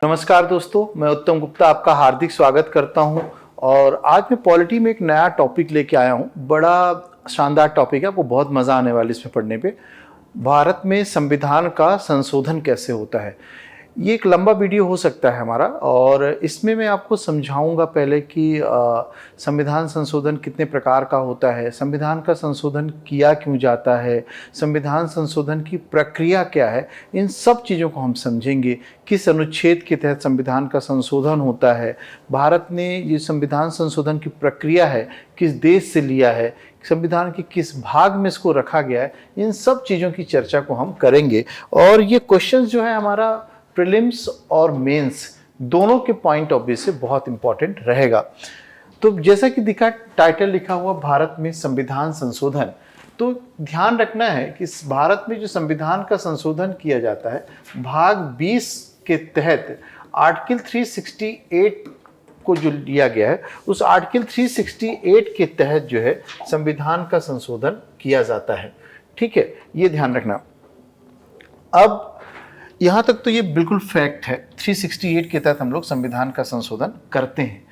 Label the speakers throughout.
Speaker 1: नमस्कार दोस्तों, मैं उत्तम गुप्ता आपका हार्दिक स्वागत करता हूं। और आज मैं पॉलिटी में एक नया टॉपिक लेके आया हूं। बड़ा शानदार टॉपिक है, आपको बहुत मज़ा आने वाला है इसमें पढ़ने पे। भारत में संविधान का संशोधन कैसे होता है। ये एक लंबा वीडियो हो सकता है हमारा, और इसमें मैं आपको समझाऊंगा पहले कि संविधान संशोधन कितने प्रकार का होता है, संविधान का संशोधन किया क्यों जाता है, संविधान संशोधन की प्रक्रिया क्या है। इन सब चीज़ों को हम समझेंगे। किस अनुच्छेद के तहत संविधान का संशोधन होता है, भारत ने ये संविधान संशोधन की प्रक्रिया है किस देश से लिया है, संविधान के किस भाग में इसको रखा गया है। इन सब चीज़ों की चर्चा को हम करेंगे। और ये क्वेश्चन जो है हमारा प्रीलिम्स और मेंस दोनों के पॉइंट ऑफ व्यू से बहुत इंपॉर्टेंट रहेगा। तो जैसा कि दिखा, टाइटल लिखा हुआ भारत में संविधान संशोधन, तो ध्यान रखना है कि भारत में जो संविधान का संशोधन किया जाता है, भाग 20 के तहत आर्टिकल 368 को जो लिया गया है, उस आर्टिकल 368 के तहत जो है संविधान का संशोधन किया जाता है। ठीक है, ये ध्यान रखना। अब यहाँ तक तो ये बिल्कुल फैक्ट है, 368 के तहत हम लोग संविधान का संशोधन करते हैं।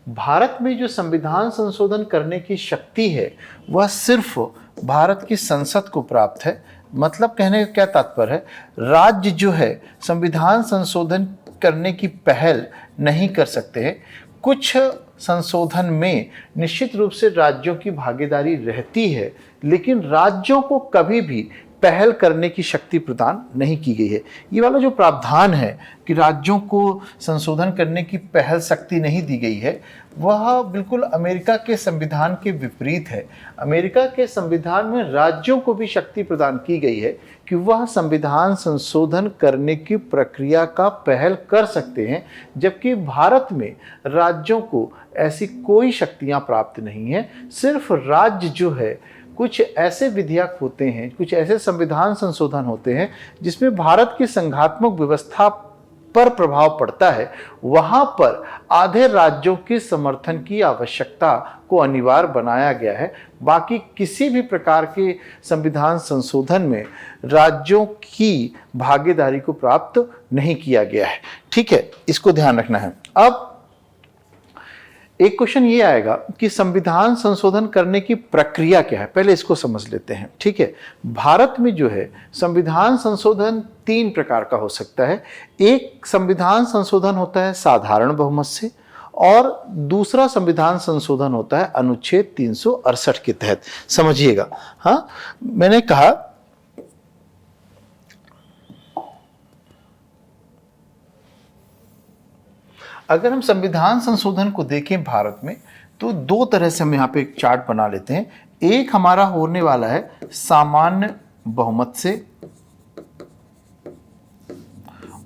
Speaker 1: भारत में जो संविधान संशोधन करने की शक्ति है वह सिर्फ भारत की संसद को प्राप्त है। मतलब कहने का क्या तात्पर्य है, राज्य जो है संविधान संशोधन करने की पहल नहीं कर सकते हैं। कुछ संशोधन में निश्चित रूप से राज्यों की भागीदारी रहती है, लेकिन राज्यों को कभी भी पहल करने की शक्ति प्रदान नहीं की गई है। ये वाला जो प्रावधान है कि राज्यों को संशोधन करने की पहल शक्ति नहीं दी गई है, वह बिल्कुल अमेरिका के संविधान के विपरीत है। अमेरिका के संविधान में राज्यों को भी शक्ति प्रदान की गई है कि वह संविधान संशोधन करने की प्रक्रिया का पहल कर सकते हैं, जबकि भारत में राज्यों को ऐसी कोई शक्तियां प्राप्त नहीं है। सिर्फ राज्य जो है, कुछ ऐसे विधेयक होते हैं, कुछ ऐसे संविधान संशोधन होते हैं जिसमें भारत की संघात्मक व्यवस्था पर प्रभाव पड़ता है, वहां पर आधे राज्यों के समर्थन की आवश्यकता को अनिवार्य बनाया गया है। बाकी किसी भी प्रकार के संविधान संशोधन में राज्यों की भागीदारी को प्राप्त नहीं किया गया है। ठीक है, इसको ध्यान रखना है। अब एक क्वेश्चन ये आएगा कि संविधान संशोधन करने की प्रक्रिया क्या है, पहले इसको समझ लेते हैं। ठीक है, भारत में जो है संविधान संशोधन 3 प्रकार का हो सकता है। एक संविधान संशोधन होता है साधारण बहुमत से, और दूसरा संविधान संशोधन होता है अनुच्छेद 368 के तहत। समझिएगा, हाँ, मैंने कहा अगर हम संविधान संशोधन को देखें भारत में, तो 2 तरह से हम यहाँ पे एक चार्ट बना लेते हैं। एक हमारा होने वाला है सामान्य बहुमत से,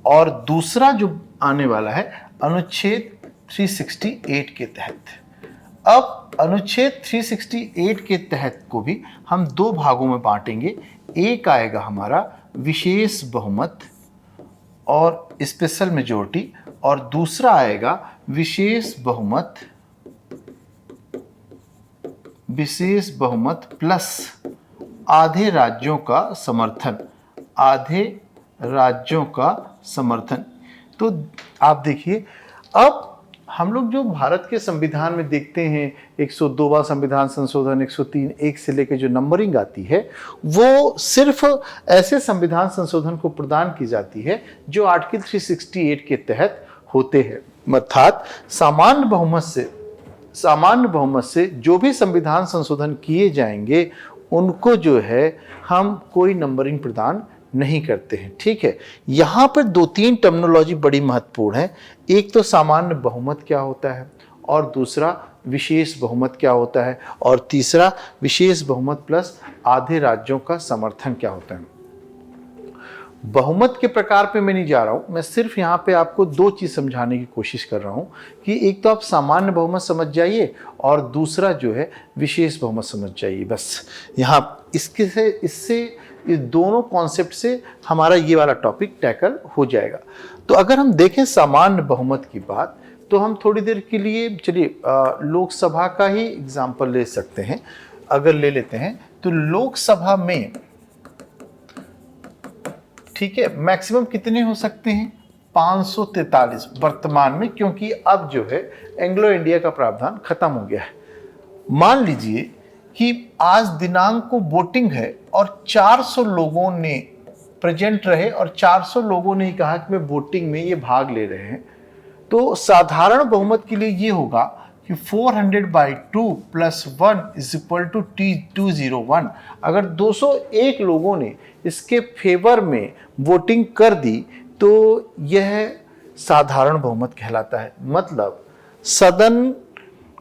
Speaker 1: और दूसरा जो आने वाला है अनुच्छेद 368 के तहत। अब अनुच्छेद 368 के तहत को भी हम 2 भागों में बांटेंगे। एक आएगा हमारा विशेष बहुमत और स्पेशल मेजॉरिटी, और दूसरा आएगा विशेष बहुमत प्लस आधे राज्यों का समर्थन, आधे राज्यों का समर्थन। तो आप देखिए, अब हम लोग जो भारत के संविधान में देखते हैं 102वां संविधान संशोधन, 103, 1 से लेकर जो नंबरिंग आती है, वो सिर्फ ऐसे संविधान संशोधन को प्रदान की जाती है जो आर्टिकल 368 के तहत होते हैं। अर्थात सामान्य बहुमत से जो भी संविधान संशोधन किए जाएंगे उनको जो है हम कोई नंबरिंग प्रदान नहीं करते हैं। ठीक है, यहाँ पर 2-3 टर्मिनोलॉजी बड़ी महत्वपूर्ण है। एक तो सामान्य बहुमत क्या होता है, और दूसरा विशेष बहुमत क्या होता है, और तीसरा विशेष बहुमत प्लस आधे राज्यों का समर्थन क्या होता है। बहुमत के प्रकार पे मैं नहीं जा रहा हूं, मैं सिर्फ यहाँ पे आपको 2 चीज़ समझाने की कोशिश कर रहा हूं कि एक तो आप सामान्य बहुमत समझ जाइए, और दूसरा जो है विशेष बहुमत समझ जाइए। बस यहाँ इससे ये दोनों कॉन्सेप्ट से हमारा ये वाला टॉपिक टैकल हो जाएगा। तो अगर हम देखें सामान्य बहुमत की बात, तो हम थोड़ी देर के लिए चलिए लोकसभा का ही एग्जाम्पल ले सकते हैं। अगर ले लेते हैं तो लोकसभा में, ठीक है, मैक्सिमम कितने हो सकते हैं, 543 वर्तमान में, क्योंकि अब जो है एंग्लो इंडिया का प्रावधान खत्म हो गया है। मान लीजिए कि आज दिनांक को वोटिंग है और 400 लोगों ने प्रेजेंट रहे और 400 लोगों ने कहा कि मैं वोटिंग में ये भाग ले रहे हैं, तो साधारण बहुमत के लिए ये होगा कि 400/2 + 1 = T201। अगर 201 लोगों ने इसके फेवर में वोटिंग कर दी तो यह साधारण बहुमत कहलाता है। मतलब सदन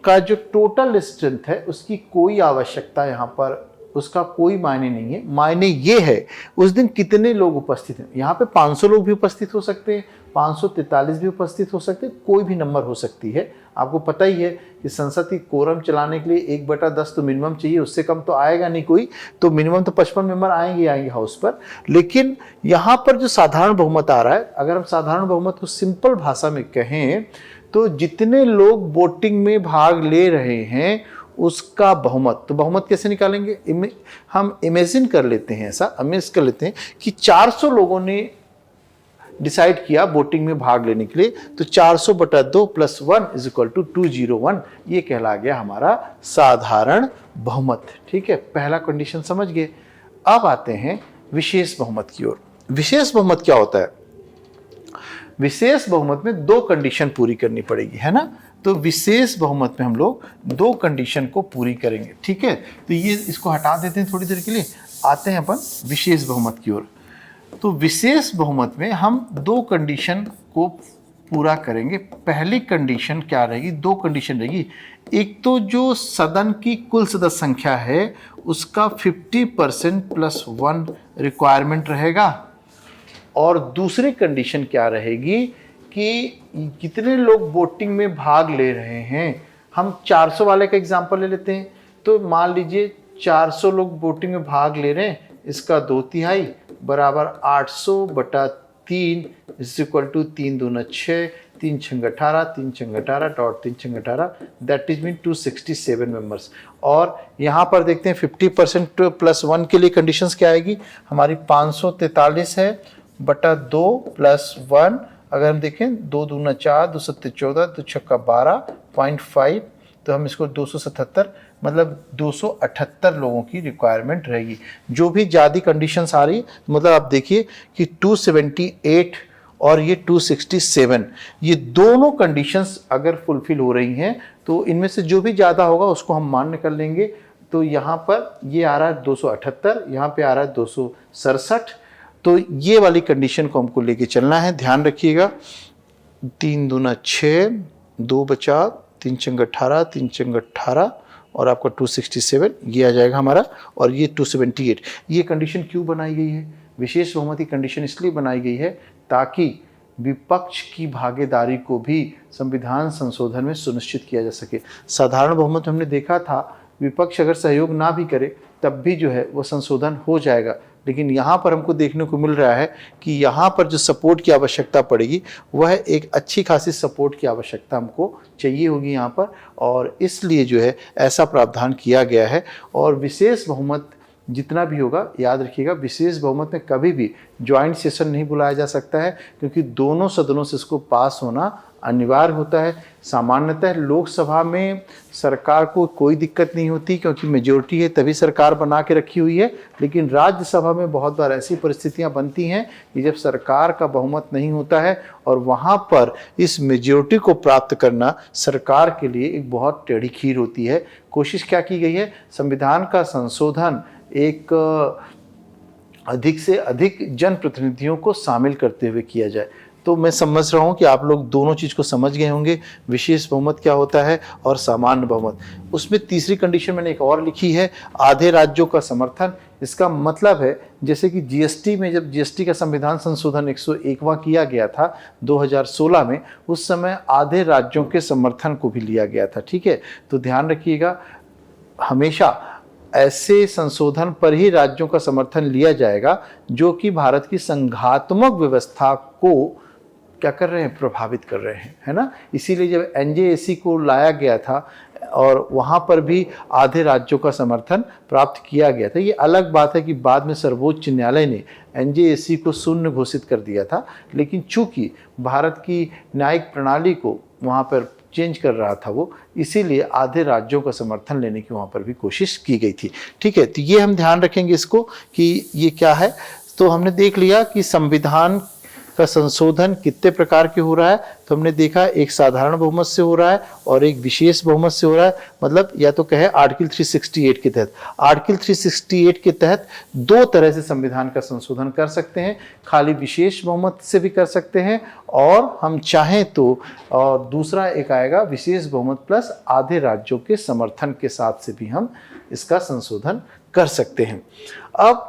Speaker 1: का जो टोटल स्ट्रेंथ है उसकी कोई आवश्यकता यहाँ पर, उसका कोई मायने नहीं है। मायने ये है उस दिन कितने लोग उपस्थित हैं। यहाँ पे 500 लोग भी उपस्थित हो सकते हैं, 543 भी उपस्थित हो सकते हैं, कोई भी नंबर हो सकती है। आपको पता ही है कि संसद की कोरम चलाने के लिए 1/10 तो मिनिमम चाहिए, उससे कम तो आएगा नहीं कोई, तो मिनिमम तो 55 मेंबर आएंगे हाउस पर। लेकिन यहाँ पर जो साधारण बहुमत आ रहा है, अगर हम साधारण बहुमत को सिंपल भाषा में कहें तो जितने लोग वोटिंग में भाग ले रहे हैं उसका बहुमत। तो बहुमत कैसे निकालेंगे? हम इमेजिन कर लेते हैं, ऐसा इमेज कर लेते हैं कि 400 लोगों ने डिसाइड किया वोटिंग में भाग लेने के लिए, तो 400/2 + 1 = 201। ये कहला गया हमारा साधारण बहुमत। ठीक है, पहला कंडीशन समझ गए। अब आते हैं विशेष बहुमत की ओर। विशेष बहुमत क्या होता है? विशेष बहुमत में 2 कंडीशन पूरी करनी पड़ेगी, है ना। तो विशेष बहुमत में हम लोग 2 कंडीशन को पूरी करेंगे। ठीक है, तो ये इसको हटा देते हैं थोड़ी देर के लिए, आते हैं अपन विशेष बहुमत की ओर। तो विशेष बहुमत में हम 2 कंडीशन को पूरा करेंगे। पहली कंडीशन क्या रहेगी? 2 कंडीशन रहेगी। एक तो जो सदन की कुल सदस्य संख्या है उसका 50% + 1 रिक्वायरमेंट रहेगा, और दूसरी कंडीशन क्या रहेगी कि कितने लोग वोटिंग में भाग ले रहे हैं। हम 400 वाले का एग्जांपल ले लेते हैं। तो मान लीजिए 400 लोग वोटिंग में भाग ले रहे हैं, इसका 2/3 बराबर 800/3 = 3 दूना 6, 3 छंग 18, 3 छंग 18 dot 3 छंग 18, that is mean 267 members. और यहाँ पर देखते हैं 50% + 1 के लिए कंडीशंस क्या आएगी हमारी? 543 है बटा 2 + 1। अगर हम देखें 2 दूना 4, 2 सत्ते 14, 2 छक्का 12.5, तो हम इसको 277 मतलब 278 लोगों की रिक्वायरमेंट रहेगी। जो भी ज़्यादा कंडीशंस आ रही, मतलब आप देखिए कि 278 और ये 267, ये दोनों कंडीशंस अगर फुलफिल हो रही हैं तो इनमें से जो भी ज़्यादा होगा उसको हम मान्य कर लेंगे। तो यहाँ पर ये आ रहा है 278, यहाँ पे आ रहा है 267। तो ये वाली कंडीशन को हमको लेके चलना है, ध्यान रखिएगा। 3 दूना 6, 2 बचा, 3 छंग 18, 3 छंग 18 और आपका 267 ये आ जाएगा हमारा, और ये 278। ये कंडीशन क्यों बनाई गई है? विशेष बहुमत की कंडीशन इसलिए बनाई गई है ताकि विपक्ष की भागीदारी को भी संविधान संशोधन में सुनिश्चित किया जा सके। साधारण बहुमत हमने देखा था विपक्ष अगर सहयोग ना भी करे तब भी जो है वो संशोधन हो जाएगा, लेकिन यहाँ पर हमको देखने को मिल रहा है कि यहाँ पर जो सपोर्ट की आवश्यकता पड़ेगी वह एक अच्छी खासी सपोर्ट की आवश्यकता हमको चाहिए होगी यहाँ पर, और इसलिए जो है ऐसा प्रावधान किया गया है। और विशेष बहुमत जितना भी होगा, याद रखिएगा विशेष बहुमत में कभी भी ज्वाइंट सेशन नहीं बुलाया जा सकता है, क्योंकि दोनों सदनों से इसको पास होना अनिवार्य होता है। सामान्यतः लोकसभा में सरकार को कोई दिक्कत नहीं होती क्योंकि मेजोरिटी है तभी सरकार बना के रखी हुई है, लेकिन राज्यसभा में बहुत बार ऐसी परिस्थितियां बनती हैं कि जब सरकार का बहुमत नहीं होता है और वहां पर इस मेजोरिटी को प्राप्त करना सरकार के लिए एक बहुत टेढ़ी खीर होती है। कोशिश क्या की गई है? संविधान का संशोधन एक अधिक से अधिक जनप्रतिनिधियों को शामिल करते हुए किया जाए। तो मैं समझ रहा हूँ कि आप लोग दोनों चीज़ को समझ गए होंगे, विशेष बहुमत क्या होता है और सामान्य बहुमत। उसमें तीसरी कंडीशन मैंने एक और लिखी है, आधे राज्यों का समर्थन। इसका मतलब है जैसे कि जीएसटी में, जब जीएसटी का संविधान संशोधन 101वां किया गया था 2016 में, उस समय आधे राज्यों के समर्थन को भी लिया गया था। ठीक है, तो ध्यान रखिएगा हमेशा ऐसे संशोधन पर ही राज्यों का समर्थन लिया जाएगा जो कि भारत की संघात्मक व्यवस्था को क्या कर रहे हैं, प्रभावित कर रहे हैं, है ना। इसीलिए जब एनजेएसी को लाया गया था और वहाँ पर भी आधे राज्यों का समर्थन प्राप्त किया गया था। ये अलग बात है कि बाद में सर्वोच्च न्यायालय ने एनजेएसी को शून्य घोषित कर दिया था, लेकिन चूंकि भारत की न्यायिक प्रणाली को वहाँ पर चेंज कर रहा था वो, इसीलिए आधे राज्यों का समर्थन लेने की वहाँ पर भी कोशिश की गई थी। ठीक है, तो ये हम ध्यान रखेंगे इसको कि ये क्या है। तो हमने देख लिया कि संविधान का संशोधन कितने प्रकार के हो रहा है। तो हमने देखा एक साधारण बहुमत से हो रहा है और एक विशेष बहुमत से हो रहा है, मतलब या तो कहे आर्टिकल 368 के तहत। आर्टिकल 368 के तहत दो तरह से संविधान का संशोधन कर सकते हैं, खाली विशेष बहुमत से भी कर सकते हैं और हम चाहें तो और दूसरा एक आएगा विशेष बहुमत प्लस आधे राज्यों के समर्थन के साथ से भी हम इसका संशोधन कर सकते हैं। अब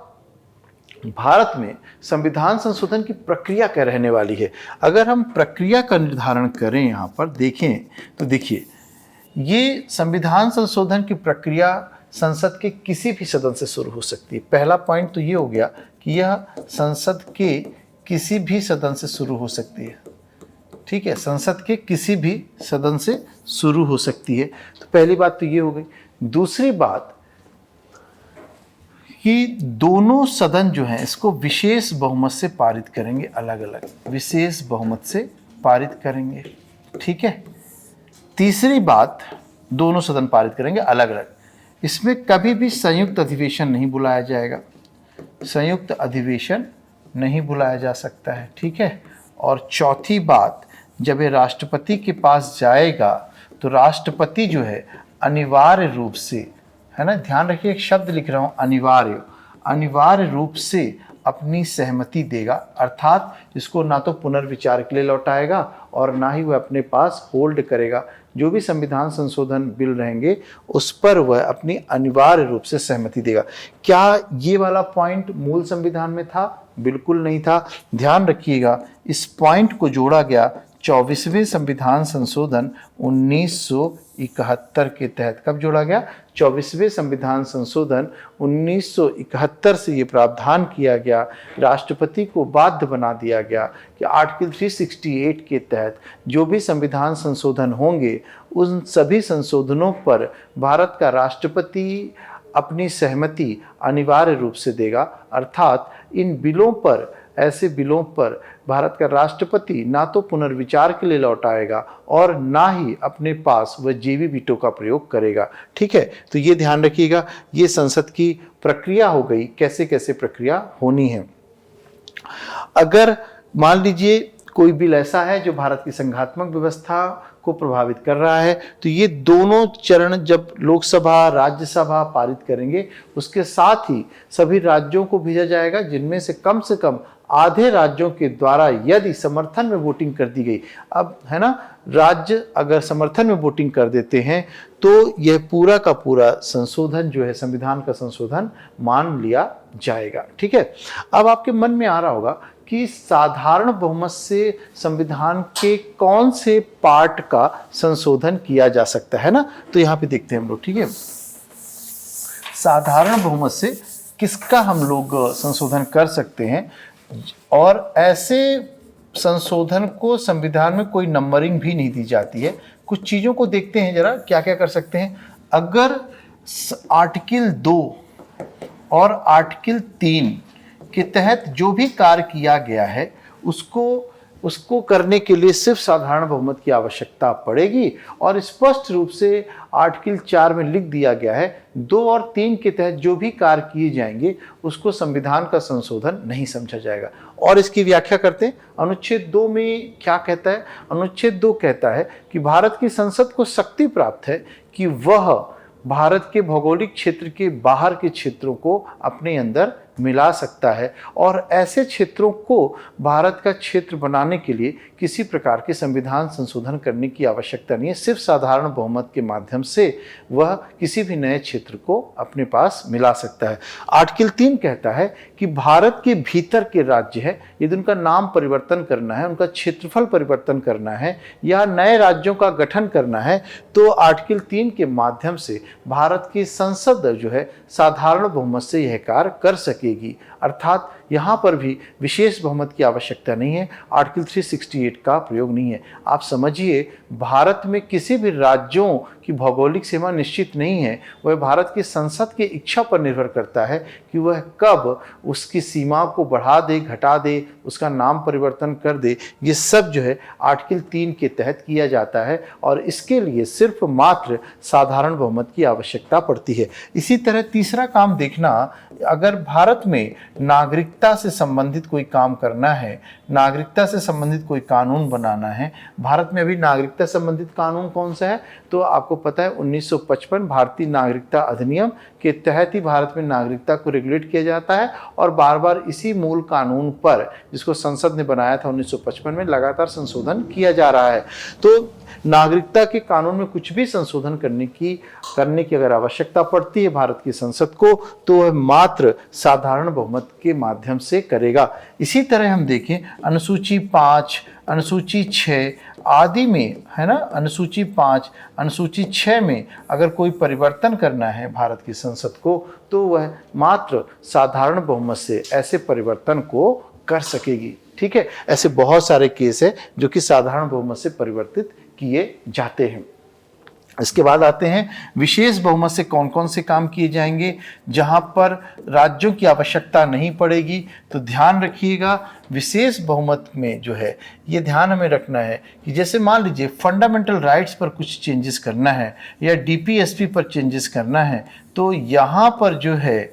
Speaker 1: भारत में संविधान संशोधन की प्रक्रिया क्या रहने वाली है। अगर हम प्रक्रिया का निर्धारण करें, यहाँ पर देखें तो देखिए, ये संविधान संशोधन की प्रक्रिया संसद के किसी भी सदन से शुरू हो सकती है। पहला पॉइंट तो ये हो गया कि यह संसद के किसी भी सदन से शुरू हो सकती है। ठीक है, संसद के किसी भी सदन से शुरू हो सकती है। तो पहली बात तो ये हो गई। दूसरी बात कि दोनों सदन जो हैं इसको विशेष बहुमत से पारित करेंगे, अलग अलग विशेष बहुमत से पारित करेंगे। ठीक है, तीसरी बात, दोनों सदन पारित करेंगे अलग अलग। इसमें कभी भी संयुक्त अधिवेशन नहीं बुलाया जाएगा, संयुक्त अधिवेशन नहीं बुलाया जा सकता है। ठीक है, और चौथी बात, जब ये राष्ट्रपति के पास जाएगा तो राष्ट्रपति जो है अनिवार्य रूप से, है ना, ध्यान रखिए एक शब्द लिख रहा हूँ, अनिवार्य रूप से अपनी सहमति देगा, अर्थात इसको ना तो पुनर्विचार के लिए लौटाएगा और ना ही वह अपने पास होल्ड करेगा। जो भी संविधान संशोधन बिल रहेंगे उस पर वह अपनी अनिवार्य रूप से सहमति देगा। क्या ये वाला पॉइंट मूल संविधान में था? बिल्कुल नहीं था। ध्यान रखिएगा, इस पॉइंट को जोड़ा गया 24वें संविधान संशोधन 1971 के तहत। कब जोड़ा गया? 24वें संविधान संशोधन 1971 से ये प्रावधान किया गया, राष्ट्रपति को बाध्य बना दिया गया कि आर्टिकल 368 के तहत जो भी संविधान संशोधन होंगे उन सभी संशोधनों पर भारत का राष्ट्रपति अपनी सहमति अनिवार्य रूप से देगा। अर्थात इन बिलों पर, ऐसे बिलों पर भारत का राष्ट्रपति ना तो पुनर्विचार के लिए लौटाएगा और ना ही अपने पास वह जेवी वीटो का प्रयोग करेगा। ठीक है, तो ये ध्यान रखिएगा, ये संसद की प्रक्रिया हो गई, कैसे कैसे प्रक्रिया होनी है। अगर मान लीजिए कोई बिल ऐसा है जो भारत की संघात्मक व्यवस्था को प्रभावित कर रहा है, तो ये दोनों चरण जब लोकसभा राज्यसभा पारित करेंगे, उसके साथ ही सभी राज्यों को भेजा जाएगा जिनमें से कम आधे राज्यों के द्वारा यदि समर्थन में वोटिंग कर दी गई। अब है ना, राज्य अगर समर्थन में वोटिंग कर देते हैं तो यह पूरा का पूरा संशोधन जो है, संविधान का संशोधन मान लिया जाएगा। ठीक है, अब आपके मन में आ रहा होगा कि साधारण बहुमत से संविधान के कौन से पार्ट का संशोधन किया जा सकता है ना, तो यहाँ पे देखते हैं हम लोग। ठीक है, साधारण बहुमत से किसका हम लोग संशोधन कर सकते हैं, और ऐसे संशोधन को संविधान में कोई नंबरिंग भी नहीं दी जाती है। कुछ चीज़ों को देखते हैं जरा, क्या क्या कर सकते हैं। अगर आर्टिकल 2 और आर्टिकल 3 के तहत जो भी कार्य किया गया है उसको करने के लिए सिर्फ साधारण बहुमत की आवश्यकता पड़ेगी, और स्पष्ट रूप से आर्टिकल 4 में लिख दिया गया है 2 और 3 के तहत जो भी कार्य किए जाएंगे उसको संविधान का संशोधन नहीं समझा जाएगा। और इसकी व्याख्या करते हैं, अनुच्छेद 2 में क्या कहता है? अनुच्छेद 2 कहता है कि भारत की संसद को शक्ति प्राप्त है कि वह भारत के भौगोलिक क्षेत्र के बाहर के क्षेत्रों को अपने अंदर मिला सकता है, और ऐसे क्षेत्रों को भारत का क्षेत्र बनाने के लिए किसी प्रकार के संविधान संशोधन करने की आवश्यकता नहीं है। सिर्फ साधारण बहुमत के माध्यम से वह किसी भी नए क्षेत्र को अपने पास मिला सकता है। आर्टिकल 3 कहता है कि भारत के भीतर के राज्य है, यदि उनका नाम परिवर्तन करना है, उनका क्षेत्रफल परिवर्तन करना है या नए राज्यों का गठन करना है, तो आर्टिकल 3 के माध्यम से भारत की संसद जो है साधारण बहुमत से यह कार्य कर सकेगी। अर्थात यहाँ पर भी विशेष बहुमत की आवश्यकता नहीं है, आर्टिकल 368 का प्रयोग नहीं है। आप समझिए, भारत में किसी भी राज्यों की भौगोलिक सीमा निश्चित नहीं है, वह भारत की संसद की इच्छा पर निर्भर करता है कि वह कब उसकी सीमा को बढ़ा दे, घटा दे, उसका नाम परिवर्तन कर दे। ये सब जो है आर्टिकल 3 के तहत किया जाता है और इसके लिए सिर्फ मात्र साधारण बहुमत की आवश्यकता पड़ती है। इसी तरह तीसरा काम देखना, अगर भारत में नागरिकता से संबंधित कोई काम करना है, नागरिकता से संबंधित कोई कानून बनाना है, भारत में अभी नागरिकता संबंधित कानून कौन सा है, तो आपको पता है 1955 भारतीय नागरिकता अधिनियम के तहत ही भारत में नागरिकता को रेगुलेट किया जाता है और बार बार इसी मूल कानून पर, जिसको संसद ने बनाया था 1955 में, लगातार संशोधन किया जा रहा है। तो नागरिकता के कानून में कुछ भी संशोधन करने की अगर आवश्यकता पड़ती है भारत की संसद को, तो वह मात्र साधारण बहुमत के माध्यम से करेगा। इसी तरह हम देखें अनुसूची 5, अनुसूची 6 आदि में, है ना, अनुसूची 5, अनुसूची 6 में अगर कोई परिवर्तन करना है भारत की संसद को, तो वह मात्र साधारण बहुमत से ऐसे परिवर्तन को कर सकेगी। ठीक है, ऐसे बहुत सारे केस है जो कि साधारण बहुमत से परिवर्तित किए जाते हैं। इसके बाद आते हैं विशेष बहुमत से कौन कौन से काम किए जाएंगे जहां पर राज्यों की आवश्यकता नहीं पड़ेगी। तो ध्यान रखिएगा, विशेष बहुमत में जो है ये ध्यान हमें रखना है कि जैसे मान लीजिए फंडामेंटल राइट्स पर कुछ चेंजेस करना है या डीपीएसपी पर चेंजेस करना है, तो यहाँ पर जो है,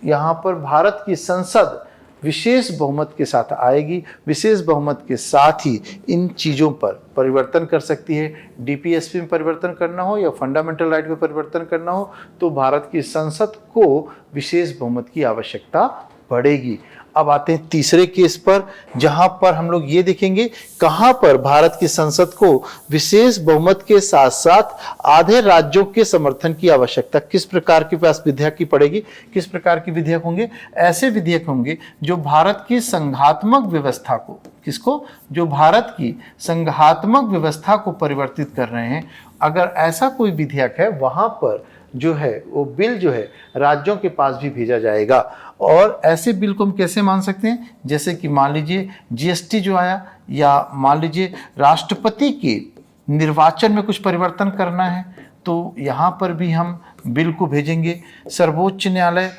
Speaker 1: यहाँ पर भारत की संसद विशेष बहुमत के साथ आएगी। विशेष बहुमत के साथ ही इन चीज़ों पर परिवर्तन कर सकती है। डीपीएसपी में परिवर्तन करना हो या फंडामेंटल राइट में परिवर्तन करना हो, तो भारत की संसद को विशेष बहुमत की आवश्यकता पड़ेगी। अब आते हैं तीसरे केस पर, जहां पर हम लोग ये देखेंगे कहां पर भारत की संसद को विशेष बहुमत के साथ साथ आधे राज्यों के समर्थन की आवश्यकता, किस प्रकार के पास विधेयक की पड़ेगी, किस प्रकार के विधेयक होंगे, ऐसे विधेयक होंगे जो भारत की संघात्मक व्यवस्था को, किसको, जो भारत की संघात्मक व्यवस्था को परिवर्तित कर रहे हैं। अगर ऐसा कोई विधेयक है, वहां पर जो है वो बिल जो है राज्यों के पास भी भेजा जाएगा। और ऐसे बिल को हम कैसे मान सकते हैं, जैसे कि मान लीजिए जीएसटी जो आया, या मान लीजिए राष्ट्रपति के निर्वाचन में कुछ परिवर्तन करना है, तो यहाँ पर भी हम बिल को भेजेंगे। सर्वोच्च न्यायालय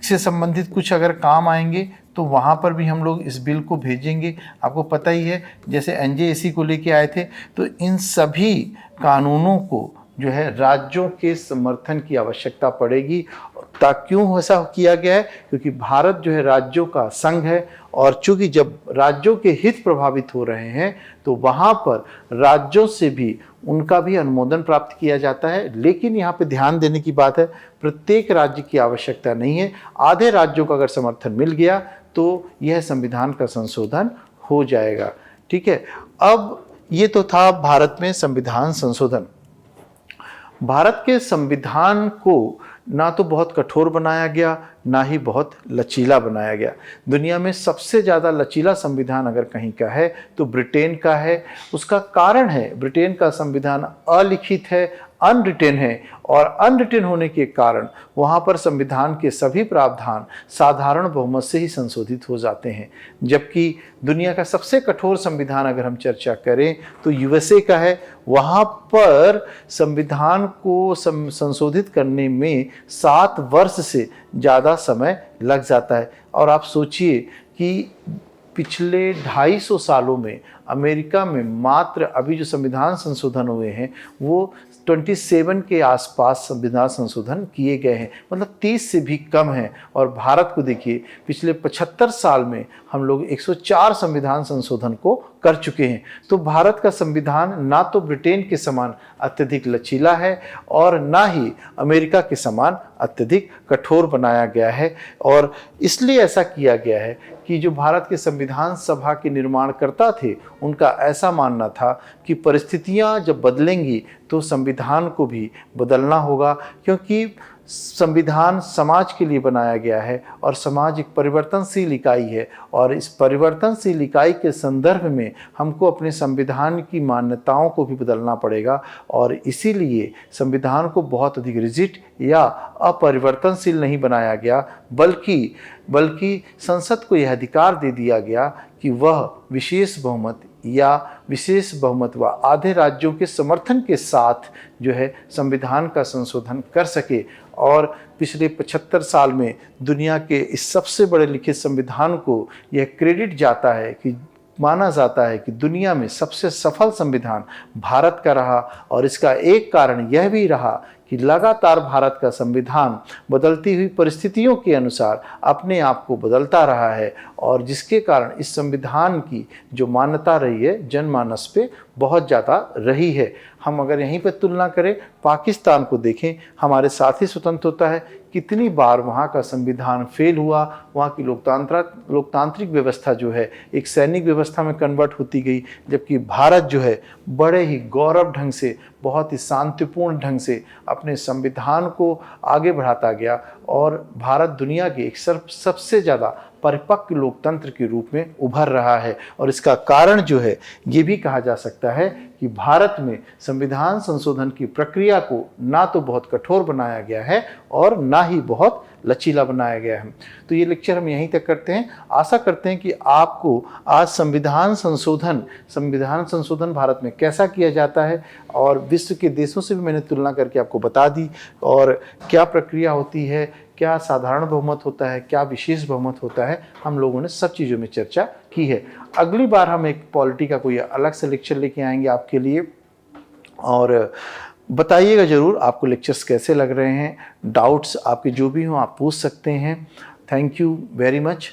Speaker 1: से संबंधित कुछ अगर काम आएंगे तो वहाँ पर भी हम लोग इस बिल को भेजेंगे। आपको पता ही है, जैसे एनजेएसी को लेके आए थे, तो इन सभी कानूनों को जो है राज्यों के समर्थन की आवश्यकता पड़ेगी। क्यों ऐसा किया गया है, क्योंकि भारत जो है राज्यों का संघ है, और चूंकि जब राज्यों के हित प्रभावित हो रहे हैं तो वहाँ पर राज्यों से भी उनका भी अनुमोदन प्राप्त किया जाता है। लेकिन यहाँ पे ध्यान देने की बात है, प्रत्येक राज्य की आवश्यकता नहीं है। आधे राज्यों का अगर समर्थन मिल गया तो यह संविधान का संशोधन हो जाएगा। ठीक है, अब ये तो था भारत में संविधान संशोधन। भारत के संविधान को ना तो बहुत कठोर बनाया गया, ना ही बहुत लचीला बनाया गया। दुनिया में सबसे ज़्यादा लचीला संविधान अगर कहीं का है तो ब्रिटेन का है। उसका कारण है, ब्रिटेन का संविधान अलिखित है, अनरिटेन है, और अनरिटेन होने के कारण वहाँ पर संविधान के सभी प्रावधान साधारण बहुमत से ही संशोधित हो जाते हैं। जबकि दुनिया का सबसे कठोर संविधान अगर हम चर्चा करें तो यूएसए का है। वहाँ पर संविधान को संशोधित करने में 7 वर्ष से ज़्यादा समय लग जाता है। और आप सोचिए कि पिछले 250 सालों में अमेरिका में मात्र अभी जो संविधान संशोधन हुए हैं वो 27 के आसपास संविधान संशोधन किए गए हैं, मतलब 30 से भी कम है। और भारत को देखिए, पिछले 75 साल में हम लोग 104 संविधान संशोधन को कर चुके हैं। तो भारत का संविधान ना तो ब्रिटेन के समान अत्यधिक लचीला है और ना ही अमेरिका के समान अत्यधिक कठोर बनाया गया है। और इसलिए ऐसा किया गया है कि जो भारत के संविधान सभा के निर्माणकर्ता थे, उनका ऐसा मानना था कि परिस्थितियां जब बदलेंगी तो संविधान को भी बदलना होगा, क्योंकि संविधान समाज के लिए बनाया गया है और समाज एक परिवर्तनशील इकाई है। और इस परिवर्तनशील इकाई के संदर्भ में हमको अपने संविधान की मान्यताओं को भी बदलना पड़ेगा। और इसीलिए संविधान को बहुत अधिक रिजिड या अपरिवर्तनशील नहीं बनाया गया, बल्कि बल्कि संसद को यह अधिकार दे दिया गया कि वह विशेष बहुमत या विशेष बहुमत व आधे राज्यों के समर्थन के साथ जो है संविधान का संशोधन कर सके। और पिछले 75 साल में दुनिया के इस सबसे बड़े लिखित संविधान को यह क्रेडिट जाता है कि माना जाता है कि दुनिया में सबसे सफल संविधान भारत का रहा। और इसका एक कारण यह भी रहा कि लगातार भारत का संविधान बदलती हुई परिस्थितियों के अनुसार अपने आप को बदलता रहा है, और जिसके कारण इस संविधान की जो मान्यता रही है जनमानस पे बहुत ज़्यादा रही है। हम अगर यहीं पर तुलना करें, पाकिस्तान को देखें, हमारे साथ ही स्वतंत्र होता है, कितनी बार वहाँ का संविधान फेल हुआ, वहाँ की लोकतांत्रिक व्यवस्था जो है एक सैनिक व्यवस्था में कन्वर्ट होती गई, जबकि भारत जो है बड़े ही गौरव ढंग से, बहुत ही शांतिपूर्ण ढंग से अपने संविधान को आगे बढ़ाता गया, और भारत दुनिया के एक सबसे ज़्यादा परिपक्व लोकतंत्र के रूप में उभर रहा है। और इसका कारण जो है ये भी कहा जा सकता है कि भारत में संविधान संशोधन की प्रक्रिया को ना तो बहुत कठोर बनाया गया है और ना ही बहुत लचीला बनाया गया है। तो ये लेक्चर हम यहीं तक करते हैं। आशा करते हैं कि आपको आज संविधान संशोधन भारत में कैसा किया जाता है, और विश्व के देशों से भी मैंने तुलना करके आपको बता दी, और क्या प्रक्रिया होती है, क्या साधारण बहुमत होता है, क्या विशेष बहुमत होता है, हम लोगों ने सब चीज़ों में चर्चा की है। अगली बार हम एक पॉलिटी का कोई अलग से लेक्चर लेके आएंगे आपके लिए, और बताइएगा ज़रूर आपको लेक्चर्स कैसे लग रहे हैं। डाउट्स आपके जो भी हों आप पूछ सकते हैं। Thank you very much.